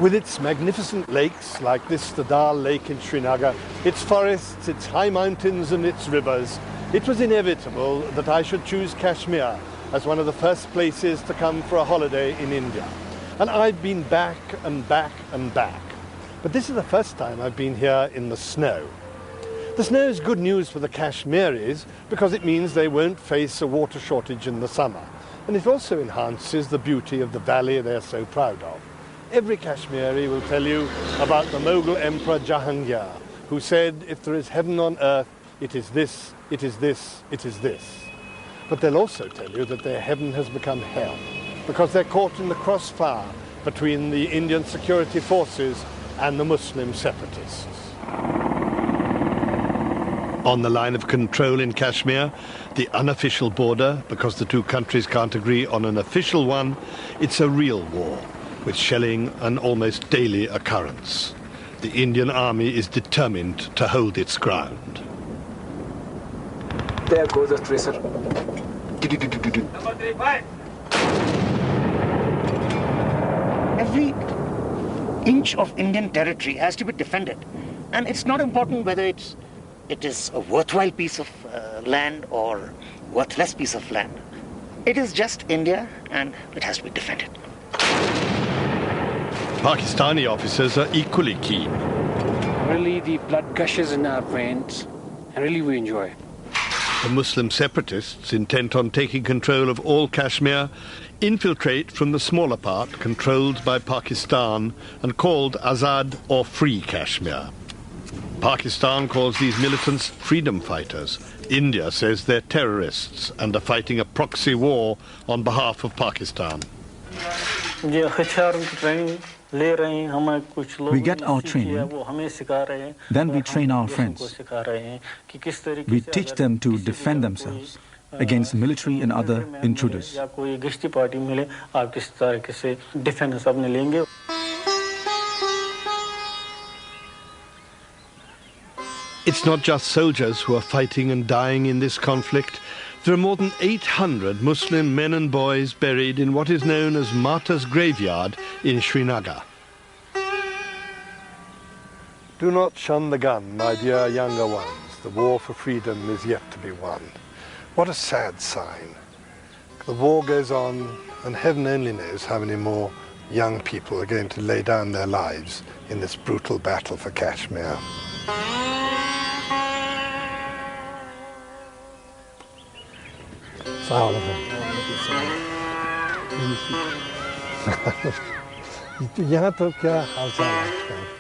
With its magnificent lakes, like this, the Dal Lake in Srinagar, its forests, its high mountains and its rivers, it was inevitable that I should choose Kashmir as one of the first places to come for a holiday in India. And I've been back and back and back. But this is the first time I've been here in the snow. The snow is good news for the Kashmiris because it means they won't face a water shortage in the summer. And it also enhances the beauty of the valley they're so proud of. Every Kashmiri will tell you about the Mughal Emperor Jahangir, who said, if there is heaven on earth, it is this, it is this, it is this. But they'll also tell you that their heaven has become hell, because they're caught in the crossfire between the Indian security forces and the Muslim separatists. On the line of control in Kashmir, the unofficial border, because the two countries can't agree on an official one, it's a real war, with shelling an almost daily occurrence. The Indian army is determined to hold its ground. There goes a tracer. Every inch of Indian territory has to be defended. And it's not important whether it is a worthwhile piece of land or worthless piece of land. It is just India and it has to be defended. Pakistani officers are equally keen. Really, the blood gushes in our veins, and really we enjoy it. The Muslim separatists, intent on taking control of all Kashmir, infiltrate from the smaller part controlled by Pakistan and called Azad or Free Kashmir. Pakistan calls these militants freedom fighters. India says they're terrorists and are fighting a proxy war on behalf of Pakistan. We get our training, then we train our friends. We teach them to defend themselves against military and other intruders. It's not just soldiers who are fighting and dying in this conflict. There are more than 800 Muslim men and boys buried in what is known as Martyrs' Graveyard in Srinagar. Do not shun the gun, my dear younger ones. The war for freedom is yet to be won. What a sad sign. The war goes on, and heaven only knows how many more young people are going to lay down their lives in this brutal battle for Kashmir. यहाँ तो क्या हाल चाल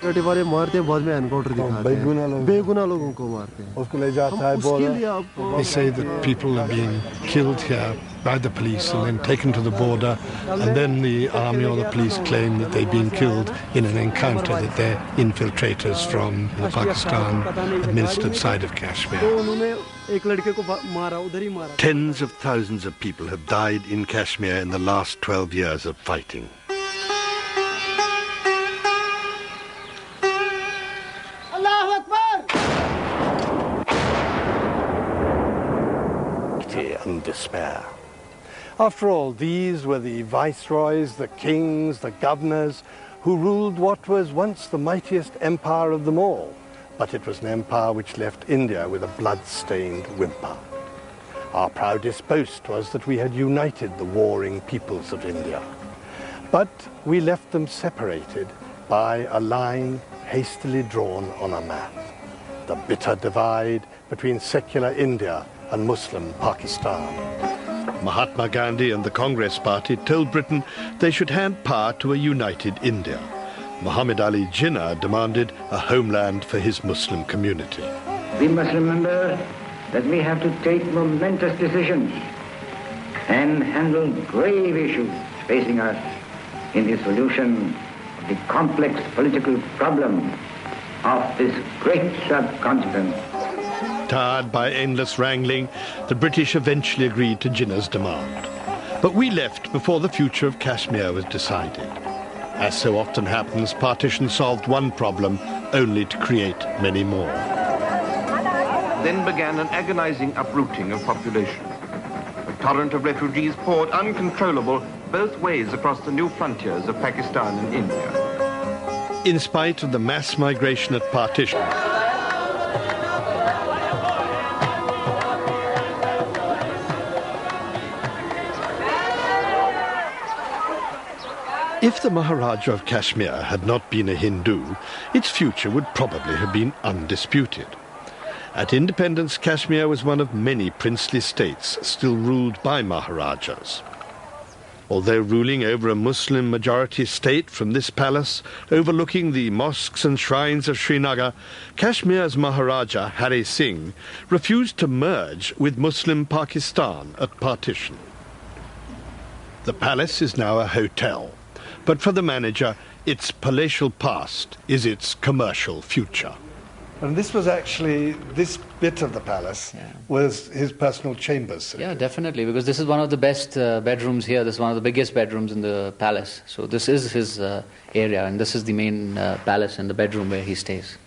है बारे मारते हैं बाद में एनकाउंटर दिखाते हैं बेगुनाह लोगों को मारते हैं उसको ले जाता है बोला They say that people are being killed here by the police and then taken to the border, and then the army or the police claim that they've been killed in an encounter, that they're infiltrators from the Pakistan administered side of Kashmir. Tens of thousands of people have died in Kashmir in the last 12 years of fighting. And despair. After all, these were the viceroys, the kings, the governors who ruled what was once the mightiest empire of them all. But it was an empire which left India with a blood-stained whimper. Our proudest boast was that we had united the warring peoples of India. But we left them separated by a line hastily drawn on a map. The bitter divide between secular India and Muslim Pakistan. Mahatma Gandhi and the Congress Party told Britain they should hand power to a united India. Muhammad Ali Jinnah demanded a homeland for his Muslim community. We must remember that we have to take momentous decisions and handle grave issues facing us in the solution of the complex political problem of this great subcontinent. Tired by endless wrangling, the British eventually agreed to Jinnah's demand. But we left before the future of Kashmir was decided. As so often happens, partition solved one problem only to create many more. Then began an agonizing uprooting of population. A torrent of refugees poured uncontrollable both ways across the new frontiers of Pakistan and India. in spite of the mass migration at partition. If the Maharaja of Kashmir had not been a Hindu, its future would probably have been undisputed. At independence, Kashmir was one of many princely states still ruled by Maharajas. Although ruling over a Muslim-majority state from this palace, overlooking the mosques and shrines of Srinagar, Kashmir's Maharaja, Hari Singh, refused to merge with Muslim Pakistan at partition. The palace is now a hotel, but for the manager, its palatial past is its commercial future. And this was actually, this bit of the palace was his personal chambers. Yeah, definitely, because this is one of the best bedrooms here. This is one of the biggest bedrooms in the palace. So this is his area, and this is the main palace and the bedroom where he stays.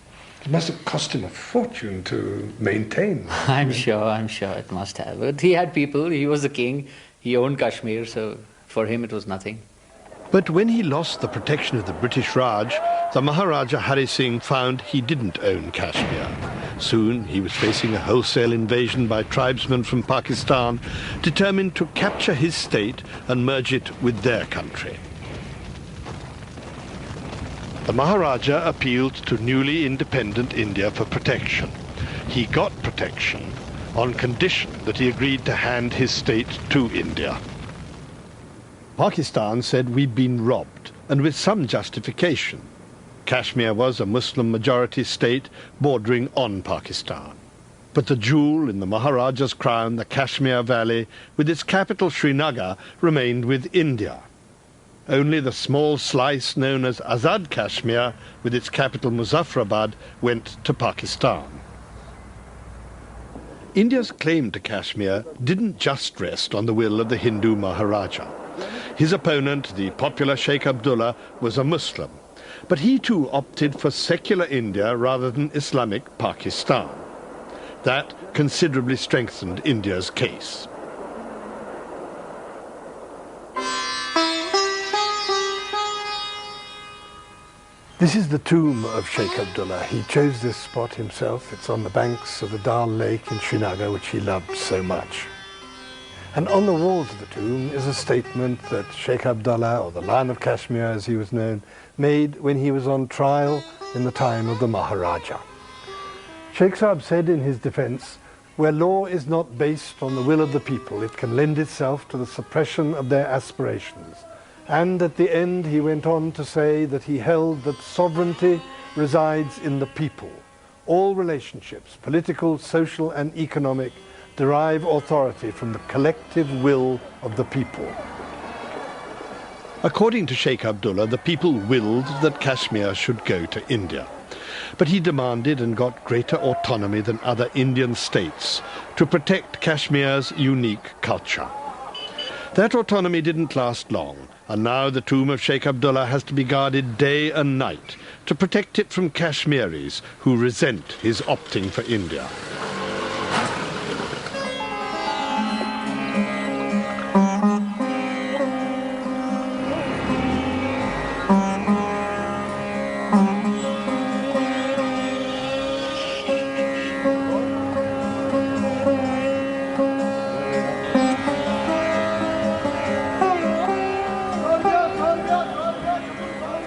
It must have cost him a fortune to maintain. I'm sure it must have. But he had people, he was the king, he owned Kashmir, so for him it was nothing. But when he lost the protection of the British Raj, the Maharaja Hari Singh found he didn't own Kashmir. Soon he was facing a wholesale invasion by tribesmen from Pakistan, determined to capture his state and merge it with their country. The Maharaja appealed to newly independent India for protection. He got protection on condition that he agreed to hand his state to India. Pakistan said we'd been robbed, and with some justification. Kashmir was a Muslim-majority state bordering on Pakistan. But the jewel in the Maharaja's crown, the Kashmir Valley, with its capital Srinagar, remained with India. Only the small slice known as Azad Kashmir, with its capital Muzaffarabad, went to Pakistan. India's claim to Kashmir didn't just rest on the will of the Hindu Maharaja. His opponent, the popular Sheikh Abdullah, was a Muslim, but he too opted for secular India rather than Islamic Pakistan. That considerably strengthened India's case. This is the tomb of Sheikh Abdullah. He chose this spot himself. It's on the banks of the Dal Lake in Srinagar, which he loved so much. And on the walls of the tomb is a statement that Sheikh Abdullah, or the Lion of Kashmir as he was known, made when he was on trial in the time of the Maharaja. Sheikh Saab said in his defense, "Where law is not based on the will of the people, it can lend itself to the suppression of their aspirations." And at the end he went on to say that he held that sovereignty resides in the people. All relationships, political, social and economic, derive authority from the collective will of the people. According to Sheikh Abdullah, the people willed that Kashmir should go to India. But he demanded and got greater autonomy than other Indian states to protect Kashmir's unique culture. That autonomy didn't last long, and now the tomb of Sheikh Abdullah has to be guarded day and night to protect it from Kashmiris who resent his opting for India.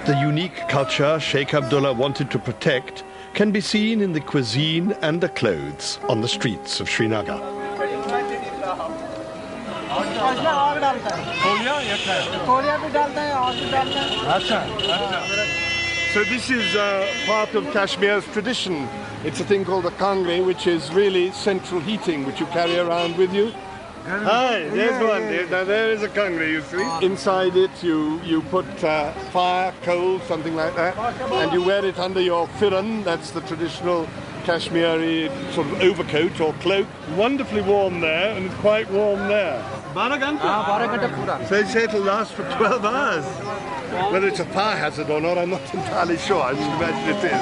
The unique culture Sheikh Abdullah wanted to protect can be seen in the cuisine and the clothes on the streets of Srinagar. So this is part of Kashmir's tradition. It's a thing called a kangre, which is really central heating, which you carry around with you. Hi, there's one. Now there is a kangre, you see. Inside it you put fire, coal, something like that, and you wear it under your firan. That's the traditional Kashmiri sort of overcoat or cloak. Wonderfully warm there, and it's quite warm there. 12 ghanta? So they say it'll last for 12 hours. Whether it's a fire hazard or not, I'm not entirely sure. I just imagine it is.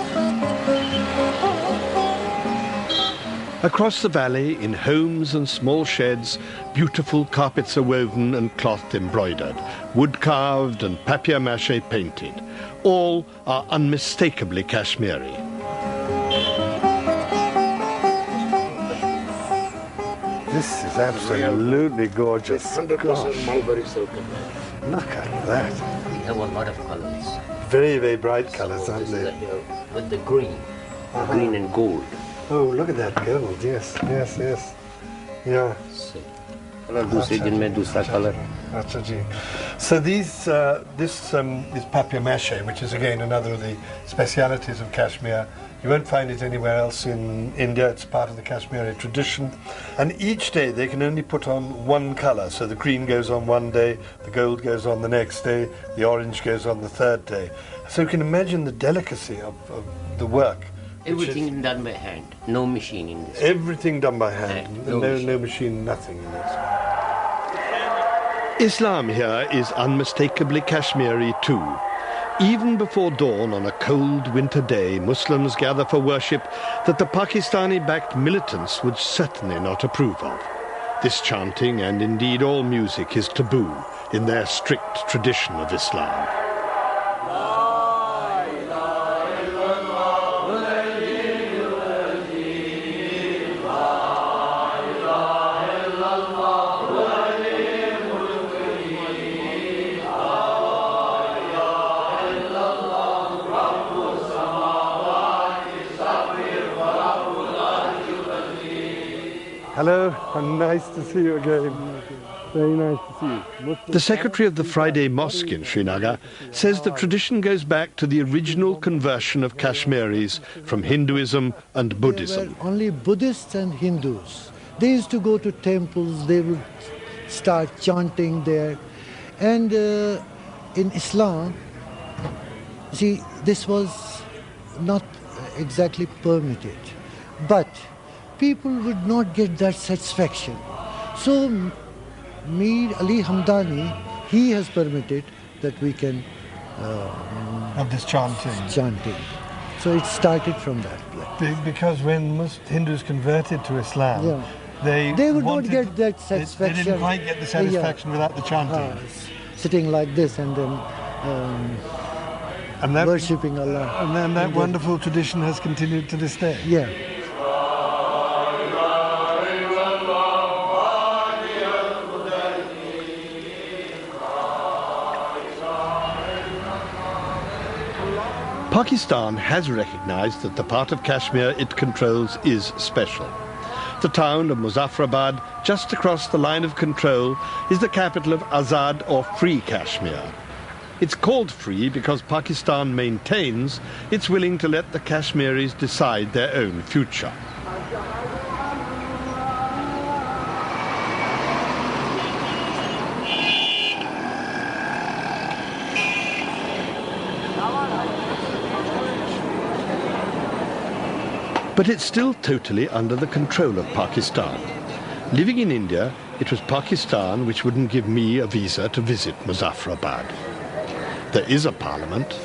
Across the valley, in homes and small sheds, beautiful carpets are woven and cloth embroidered, wood carved and papier-mâché painted. All are unmistakably Kashmiri. This is absolutely gorgeous. 100% mulberry silk. Look at that. We have a lot of colors. Very, very bright colors, aren't they? With the green, green and gold. Oh, look at that gold. Yes, yes, yes. Yeah. So this is papier-mâché, which is again another of the specialities of Kashmir. You won't find it anywhere else in India. It's part of the Kashmiri tradition. And each day they can only put on one color. So the green goes on one day, the gold goes on the next day, the orange goes on the third day. So you can imagine the delicacy of the work. Everything done by hand, no machine in this. Everything done by hand, no machine, nothing in this. Islam here is unmistakably Kashmiri too. Even before dawn on a cold winter day, Muslims gather for worship that the Pakistani-backed militants would certainly not approve of. This chanting, and indeed all music, is taboo in their strict tradition of Islam. Hello, and nice to see you again. Very nice to see you. The secretary of the Friday Mosque in Srinagar says the tradition goes back to the original conversion of Kashmiris from Hinduism and Buddhism. There were only Buddhists and Hindus. They used to go to temples, they would start chanting there. And in Islam, see, this was not exactly permitted. But people would not get that satisfaction. So Mir Ali Hamdani, he has permitted that we can have this chanting. So it started from that place. Because when most Hindus converted to Islam, they would not get that satisfaction. They didn't quite get the satisfaction without the chanting. Sitting like this and then worshipping Allah. And then that wonderful tradition has continued to this day. Yeah. Pakistan has recognized that the part of Kashmir it controls is special. The town of Muzaffarabad, just across the line of control, is the capital of Azad or Free Kashmir. It's called free because Pakistan maintains it's willing to let the Kashmiris decide their own future. But it's still totally under the control of Pakistan. Living in India, it was Pakistan which wouldn't give me a visa to visit Muzaffarabad. There is a parliament,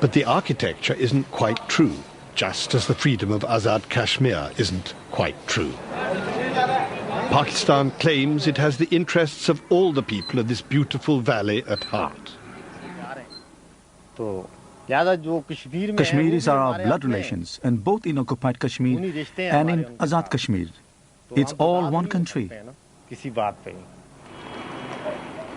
but the architecture isn't quite true, just as the freedom of Azad Kashmir isn't quite true. Pakistan claims it has the interests of all the people of this beautiful valley at heart. Kashmiris are our blood relations, and both in occupied Kashmir and in Azad Kashmir. It's all one country.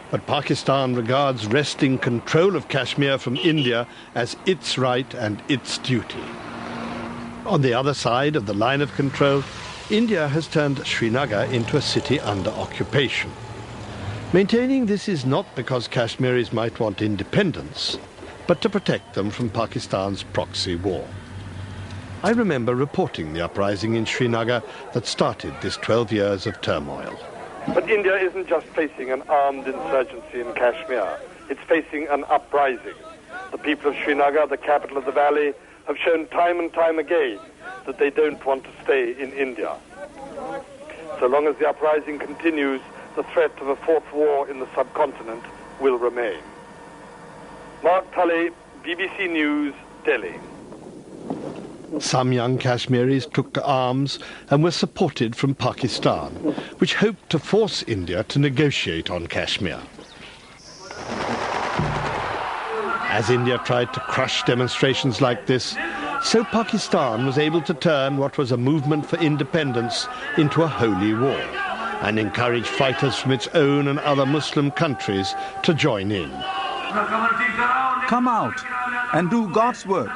But Pakistan regards wresting control of Kashmir from India as its right and its duty. On the other side of the line of control, India has turned Srinagar into a city under occupation. Maintaining this is not because Kashmiris might want independence, but to protect them from Pakistan's proxy war. I remember reporting the uprising in Srinagar that started this 12 years of turmoil. But India isn't just facing an armed insurgency in Kashmir, it's facing an uprising. The people of Srinagar, the capital of the valley, have shown time and time again that they don't want to stay in India. So long as the uprising continues, the threat of a fourth war in the subcontinent will remain. Mark Tully, BBC News, Delhi. Some young Kashmiris took to arms and were supported from Pakistan, which hoped to force India to negotiate on Kashmir. As India tried to crush demonstrations like this, so Pakistan was able to turn what was a movement for independence into a holy war and encourage fighters from its own and other Muslim countries to join in. Come out and do God's work.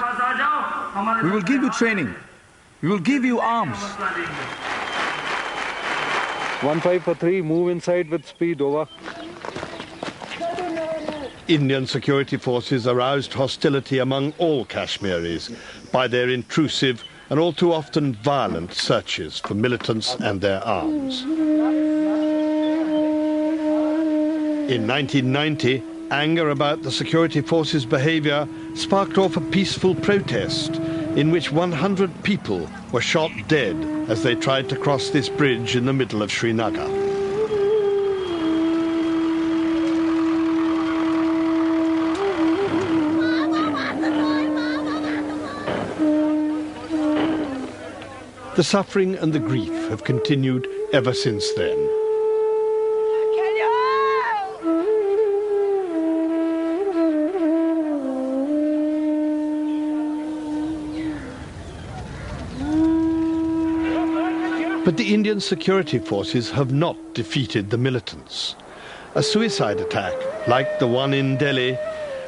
We will give you training. We will give you arms. 1543, move inside with speed, over. Indian security forces aroused hostility among all Kashmiris by their intrusive and all too often violent searches for militants and their arms. In 1990, anger about the security forces' behavior sparked off a peaceful protest in which 100 people were shot dead as they tried to cross this bridge in the middle of Srinagar. The suffering and the grief have continued ever since then. But the Indian security forces have not defeated the militants. A suicide attack, like the one in Delhi,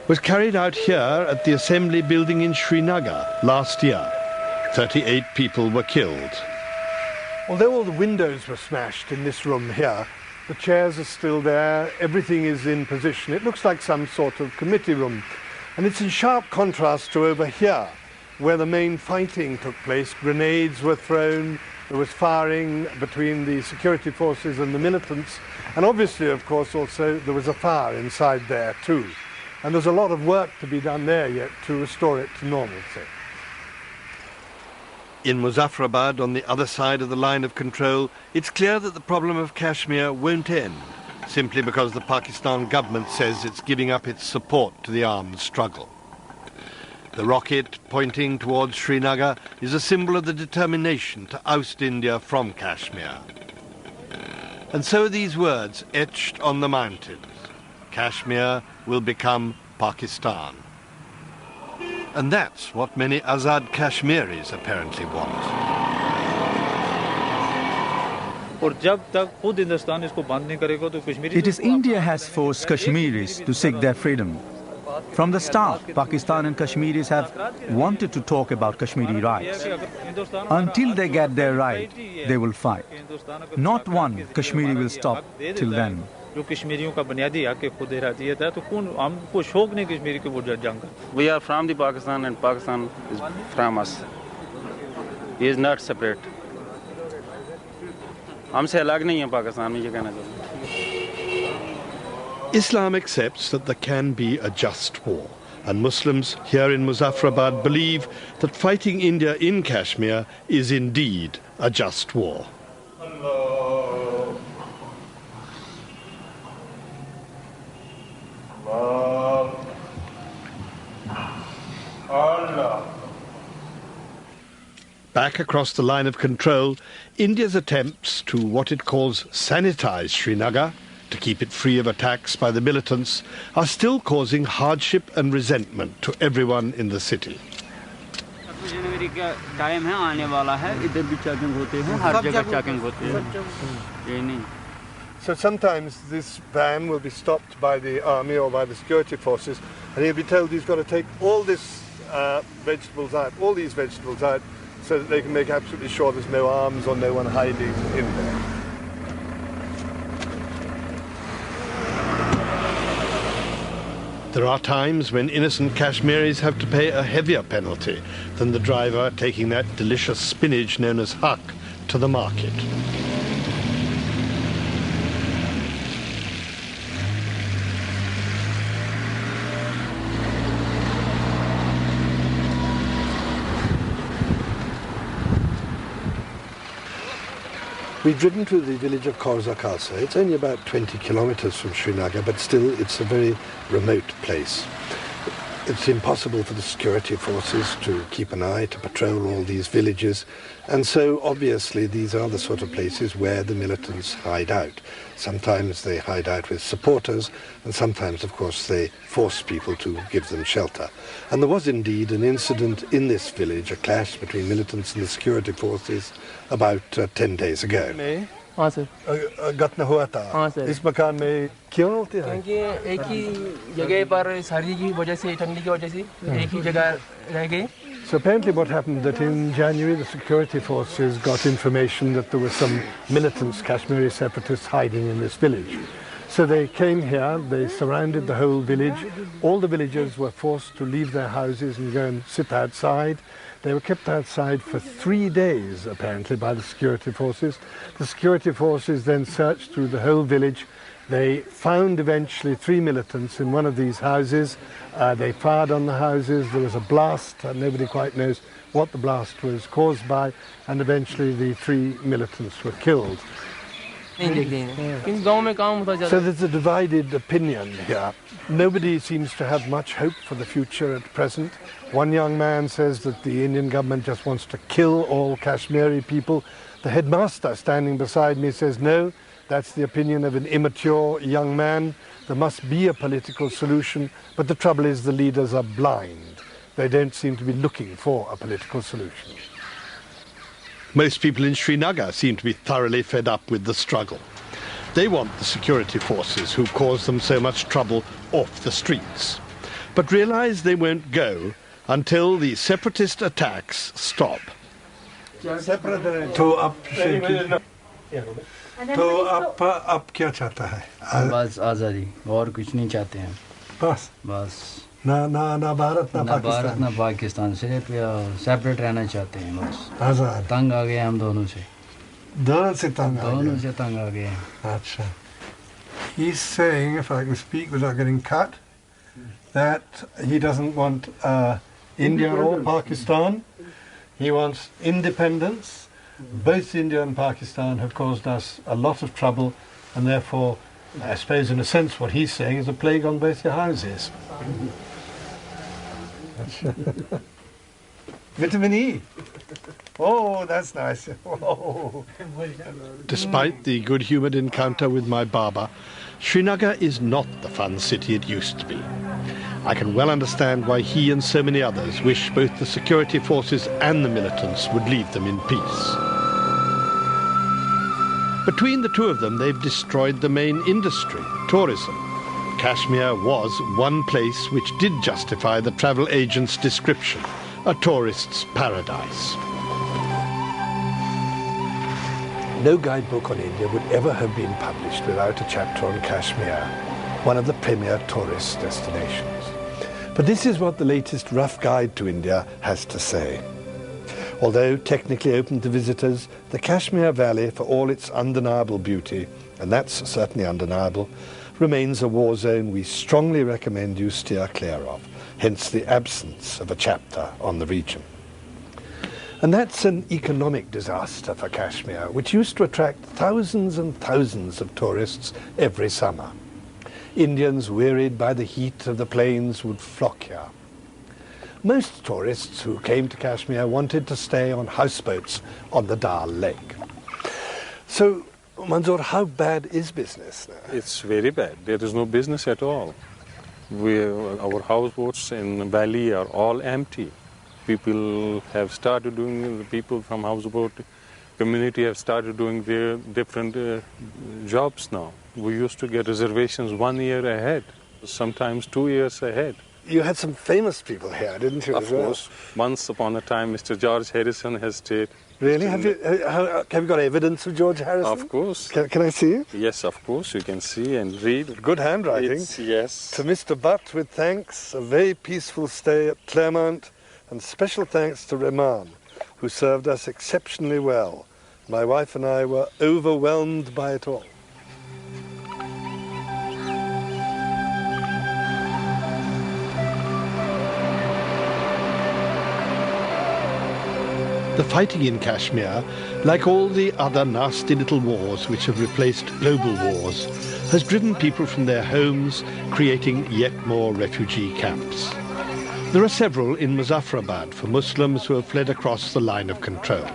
was carried out here at the Assembly building in Srinagar last year. 38 people were killed. Although all the windows were smashed in this room here, the chairs are still there, everything is in position. It looks like some sort of committee room. And it's in sharp contrast to over here, where the main fighting took place. Grenades were thrown, there was firing between the security forces and the militants. And obviously, of course, also there was a fire inside there too. And there's a lot of work to be done there yet to restore it to normalcy. In Muzaffarabad, on the other side of the line of control, it's clear that the problem of Kashmir won't end, simply because the Pakistan government says it's giving up its support to the armed struggle. The rocket pointing towards Srinagar is a symbol of the determination to oust India from Kashmir. And so are these words etched on the mountains. Kashmir will become Pakistan. And that's what many Azad Kashmiris apparently want. It is India has forced Kashmiris to seek their freedom. From the start, Pakistan and Kashmiris have wanted to talk about Kashmiri rights. Until they get their right, they will fight. Not one Kashmiri will stop till then. We are from the Pakistan and Pakistan is from us. He is not separate. हमसे अलग नहीं है पाकिस्तान में ये कहना चाहूँ. Islam accepts that there can be a just war, and Muslims here in Muzaffarabad believe that fighting India in Kashmir is indeed a just war. Back across the line of control, India's attempts to what it calls sanitize Srinagar, to keep it free of attacks by the militants, are still causing hardship and resentment to everyone in the city. So sometimes this van will be stopped by the army or by the security forces, and he'll be told he's got to take all these vegetables out, so that they can make absolutely sure there's no arms or no one hiding in there. There are times when innocent Kashmiris have to pay a heavier penalty than the driver taking that delicious spinach known as haq to the market. We've driven to the village of Korza Khalsa. It's only about 20 kilometers from Srinagar, but still it's a very remote place. It's impossible for the security forces to keep an eye, to patrol all these villages, and so obviously these are the sort of places where the militants hide out. Sometimes they hide out with supporters, and sometimes, of course, they force people to give them shelter. And there was indeed an incident in this village, a clash between militants and the security forces, about 10 days ago. हाँ sir घटना हुआ था हाँ sir इस मकान में क्यों होती है क्योंकि एक ही जगह पर सर्दी की वजह से ठंडी की वजह से एक ही जगह रह गए. So apparently what happened that in January the security forces got information that there were some militants, Kashmiri separatists, hiding in this village. So they came here, they surrounded the whole village. All the villagers were forced to leave their houses and go and sit outside. They were kept outside for 3 days, apparently, by the security forces. The security forces then searched through the whole village. They found eventually 3 militants in one of these houses. They fired on the houses. There was a blast. Nobody quite knows what the blast was caused by. And eventually the 3 militants were killed. So there's a divided opinion here. Nobody seems to have much hope for the future at present. One young man says that the Indian government just wants to kill all Kashmiri people. The headmaster standing beside me says, no, that's the opinion of an immature young man. There must be a political solution, but the trouble is the leaders are blind. They don't seem to be looking for a political solution. Most people in Srinagar seem to be thoroughly fed up with the struggle. They want the security forces who cause them so much trouble off the streets, but realise they won't go until the separatist attacks stop. तो आप क्या चाहता है? बस आज़ादी और कुछ नहीं चाहते हैं. बस ना भारत ना पाकिस्तान सिर्फ सेपरेट रहना चाहते हैं बस. तंग आ गए हम दोनों से तंग आ गए. अच्छा. He's saying, if I can speak without getting cut, that he doesn't want India or Pakistan. He wants independence. Both India and Pakistan have caused us a lot of trouble, and therefore, I suppose in a sense what he's saying is a plague on both your houses. Vitamin E. Oh, that's nice. Oh. Despite the good-humoured encounter with my barber, Srinagar is not the fun city it used to be. I can well understand why he and so many others wish both the security forces and the militants would leave them in peace. Between the two of them, they've destroyed the main industry, tourism. Kashmir was one place which did justify the travel agent's description, a tourist's paradise. No guidebook on India would ever have been published without a chapter on Kashmir, one of the premier tourist destinations. But this is what the latest rough guide to India has to say. Although technically open to visitors, the Kashmir Valley, for all its undeniable beauty, and that's certainly undeniable, remains a war zone we strongly recommend you steer clear of, hence the absence of a chapter on the region. And that's an economic disaster for Kashmir, which used to attract thousands and thousands of tourists every summer. Indians, wearied by the heat of the plains, would flock here. Most tourists who came to Kashmir wanted to stay on houseboats on the Dal Lake. So, Manzoor, how bad is business now? It's very bad. There is no business at all. Our houseboats in the valley are all empty. People have started doing, the people from houseboat community have started doing their different jobs now. We used to get reservations 1 year ahead, sometimes 2 years ahead. You had some famous people here, didn't you? Of course. Once upon a time, Mr. George Harrison has stayed. Really? Have you got evidence of George Harrison? Of course. Can I see it? Yes, of course. You can see and read. Good handwriting. Yes. To Mr. Butt with thanks, a very peaceful stay at Claremont, and special thanks to Rahman, who served us exceptionally well. My wife and I were overwhelmed by it all. The fighting in Kashmir, like all the other nasty little wars which have replaced global wars, has driven people from their homes, creating yet more refugee camps. There are several in Muzaffarabad for Muslims who have fled across the line of control.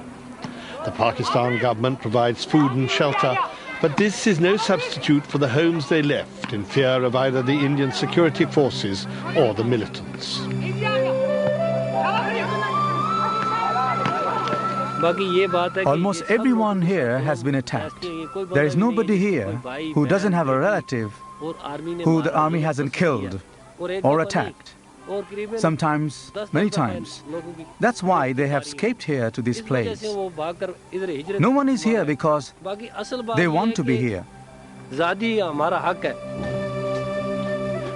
The Pakistan government provides food and shelter, but this is no substitute for the homes they left in fear of either the Indian security forces or the militants. Almost everyone here has been attacked. There is nobody here who doesn't have a relative who the army hasn't killed or attacked. Sometimes, many times. That's why they have escaped here to this place. No one is here because they want to be here.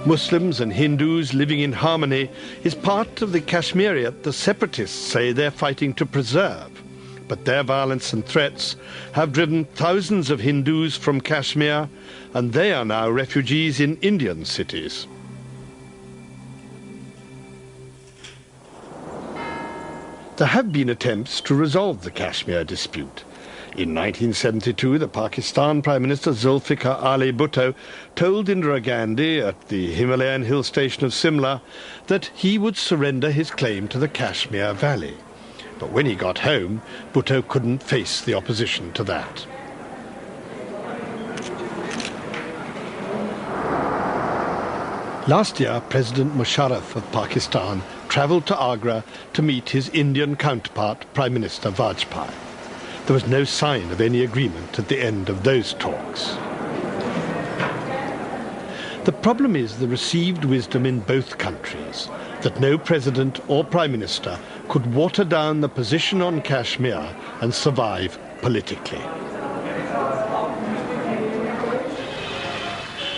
Muslims and Hindus living in harmony is part of the Kashmiriat the separatists say they're fighting to preserve. But their violence and threats have driven thousands of Hindus from Kashmir, and they are now refugees in Indian cities. There have been attempts to resolve the Kashmir dispute. In 1972, the Pakistan Prime Minister Zulfikar Ali Bhutto told Indira Gandhi at the Himalayan hill station of Simla that he would surrender his claim to the Kashmir Valley. But when he got home, Bhutto couldn't face the opposition to that. Last year, President Musharraf of Pakistan travelled to Agra to meet his Indian counterpart, Prime Minister Vajpayee. There was no sign of any agreement at the end of those talks. The problem is the received wisdom in both countries, that no president or prime minister could water down the position on Kashmir and survive politically.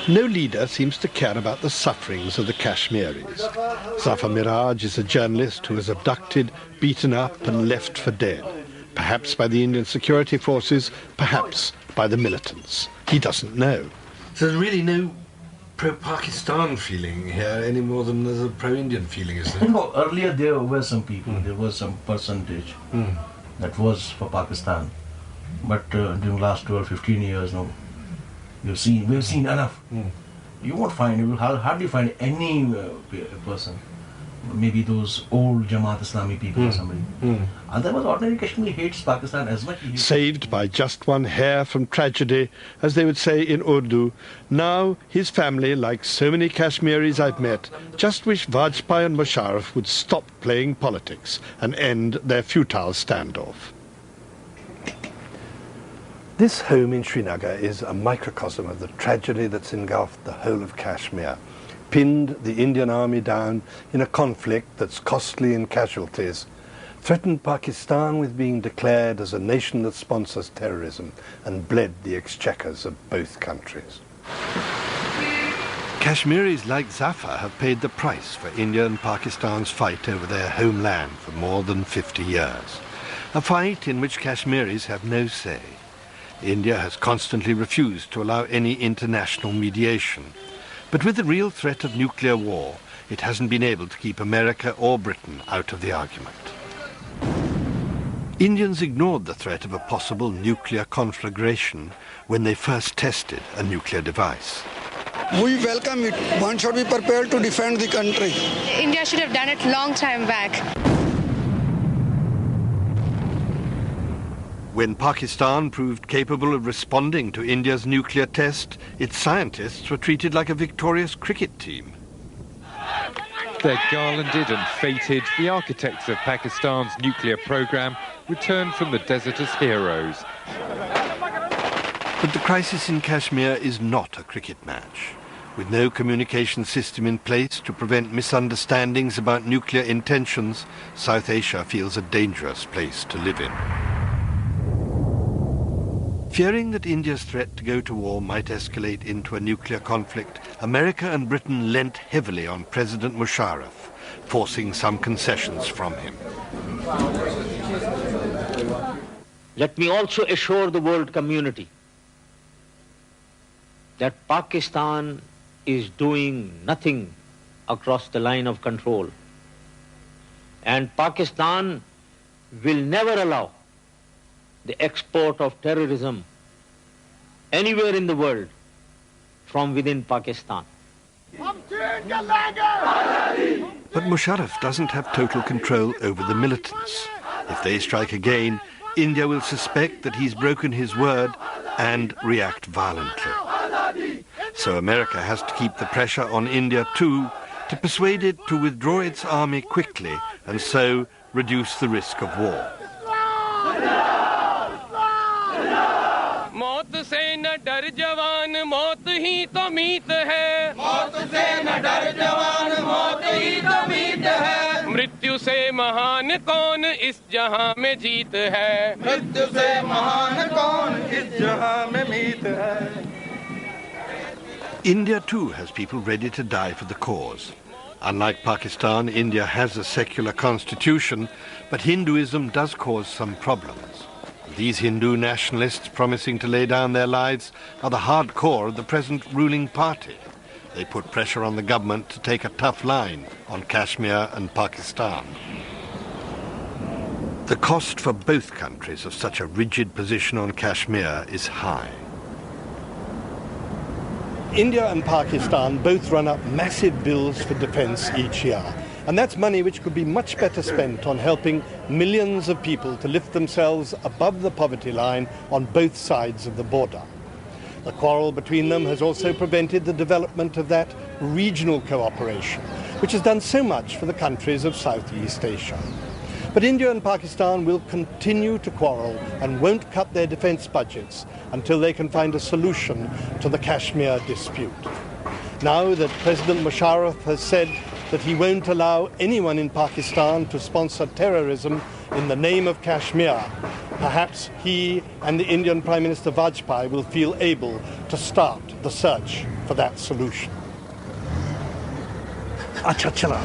No leader seems to care about the sufferings of the Kashmiris. Zafar Miraj is a journalist who was abducted, beaten up and left for dead. Perhaps by the Indian security forces, perhaps by the militants. He doesn't know. So there's really no pro-Pakistan feeling here any more than there's a pro-Indian feeling, is there? No, earlier there were some people, there was some percentage that was for Pakistan. But during the last 12, 15 years now, we've seen enough. You won't find, you will hardly find any person, maybe those old Jamaat Islami people or somebody. Otherwise, ordinary Kashmir hates Pakistan as much as he Saved by just one hair from tragedy, as they would say in Urdu, now his family, like so many Kashmiris I've met, just wish Vajpayee and Musharraf would stop playing politics and end their futile standoff. This home in Srinagar is a microcosm of the tragedy that's engulfed the whole of Kashmir, pinned the Indian army down in a conflict that's costly in casualties, threatened Pakistan with being declared as a nation that sponsors terrorism, and bled the exchequers of both countries. Kashmiris like Zafar have paid the price for India and Pakistan's fight over their homeland for more than 50 years. A fight in which Kashmiris have no say. India has constantly refused to allow any international mediation. But with the real threat of nuclear war, it hasn't been able to keep America or Britain out of the argument. Indians ignored the threat of a possible nuclear conflagration when they first tested a nuclear device. We welcome it. One should be prepared to defend the country. India should have done it long time back. When Pakistan proved capable of responding to India's nuclear test, its scientists were treated like a victorious cricket team. They're garlanded and feted. The architects of Pakistan's nuclear program returned from the desert as heroes. But the crisis in Kashmir is not a cricket match. With no communication system in place to prevent misunderstandings about nuclear intentions, South Asia feels a dangerous place to live in. Fearing that India's threat to go to war might escalate into a nuclear conflict, America and Britain lent heavily on President Musharraf, forcing some concessions from him. Let me also assure the world community that Pakistan is doing nothing across the line of control. And Pakistan will never allow the export of terrorism anywhere in the world from within Pakistan. But Musharraf doesn't have total control over the militants. If they strike again, India will suspect that he's broken his word and react violently. So America has to keep the pressure on India too, to persuade it to withdraw its army quickly and so reduce the risk of war. मौत से न डर जवान मौत ही तो मीत है मौत से न डर जवान मौत ही तो मीत है मृत्यु से महान कौन इस जहां में जीत है मृत्यु से महान कौन इस जहां में मीत है. India too has people ready to die for the cause. Unlike Pakistan, India has a secular constitution, but Hinduism does cause some problems. These Hindu nationalists promising to lay down their lives are the hardcore of the present ruling party. They put pressure on the government to take a tough line on Kashmir and Pakistan. The cost for both countries of such a rigid position on Kashmir is high. India and Pakistan both run up massive bills for defence each year. And that's money which could be much better spent on helping millions of people to lift themselves above the poverty line on both sides of the border. The quarrel between them has also prevented the development of that regional cooperation, which has done so much for the countries of Southeast Asia. But India and Pakistan will continue to quarrel and won't cut their defence budgets until they can find a solution to the Kashmir dispute. Now that President Musharraf has said that he won't allow anyone in Pakistan to sponsor terrorism in the name of Kashmir, perhaps he and the Indian Prime Minister Vajpayee will feel able to start the search for that solution. Acha chala.